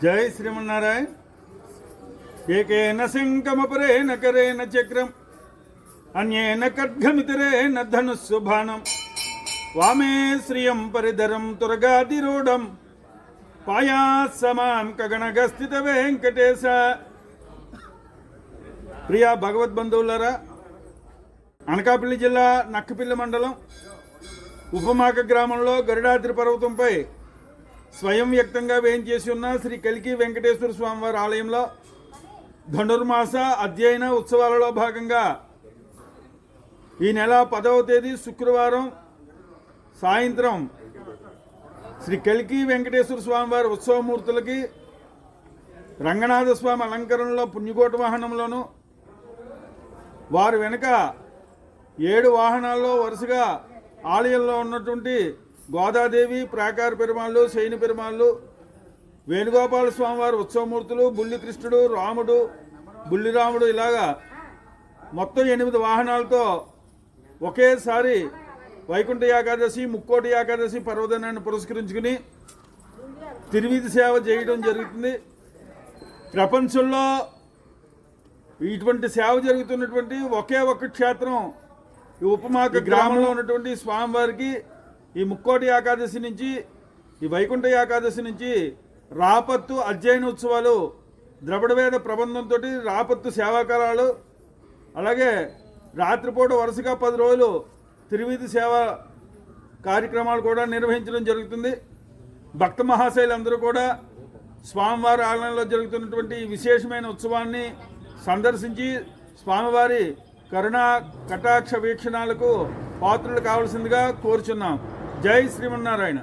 జై శ్రీమన్నారాయణ. ఏకేన శంఖమపరేణ కరేణ చక్రం అన్యేన ఖడ్గమితరేణ ధనుస్సు బాణం వామే శ్రియం పరిధరం తురగాదిరూఢం పాయాసమాం కగణగస్థిత వెంకటేశ. ప్రియా భగవద్బంధువులరా, అనకాపల్లి జిల్లా నక్కపిల్లి మండలం ఉపమాక గ్రామంలో గరుడాద్రి పర్వతంపై స్వయం వ్యక్తంగా వేయించేసి ఉన్న శ్రీ కలికి వెంకటేశ్వర స్వామివారి ఆలయంలో ధనుర్మాస అధ్యయన ఉత్సవాలలో భాగంగా ఈ నెల 10వ తేదీ శుక్రవారం సాయంత్రం శ్రీ కలికి వెంకటేశ్వర స్వామివారి ఉత్సవమూర్తులకి రంగనాథ స్వామి అలంకరణలో పుణ్యకోట వాహనంలోను, వారి వెనుక 7 వాహనాల్లో వరుసగా ఆలయంలో ఉన్నటువంటి గోదాదేవి, ప్రాకార పెరుమాళ్ళు, శయని పెరుమాళ్ళు, వేణుగోపాల స్వామివారి ఉత్సవమూర్తులు, బుల్లి కృష్ణుడు, రాముడు, బుల్లిరాముడు, ఇలాగా మొత్తం 8 వాహనాలతో ఒకేసారి వైకుంఠ ఏకాదశి, ముక్కోటి ఏకాదశి పర్వదినాన్ని పురస్కరించుకుని తిరువీధి సేవ చేయడం జరుగుతుంది. ప్రపంచంలో ఇటువంటి సేవ జరుగుతున్నటువంటి ఒకే ఒక్క క్షేత్రం ఈ ఉపమాక గ్రామంలో ఉన్నటువంటి స్వామివారికి ఈ ముక్కోటి ఏకాదశి నుంచి, ఈ వైకుంఠ ఏకాదశి నుంచి రాపత్తు అధ్యయన ఉత్సవాలు, ద్రవిడవేద ప్రబంధంతో రాపత్తు సేవాకారాలు, అలాగే రాత్రిపూట వరుసగా 10 రోజులు తిరువీధి సేవ కార్యక్రమాలు కూడా నిర్వహించడం జరుగుతుంది. భక్త మహాశైలందరూ కూడా స్వామివారి ఆలయంలో జరుగుతున్నటువంటి ఈ విశేషమైన ఉత్సవాన్ని సందర్శించి స్వామివారి కరుణా కటాక్ష వీక్షణాలకు పాత్రులు కావాల్సిందిగా కోరుచున్నాం. జై శ్రీమన్నారాయణ.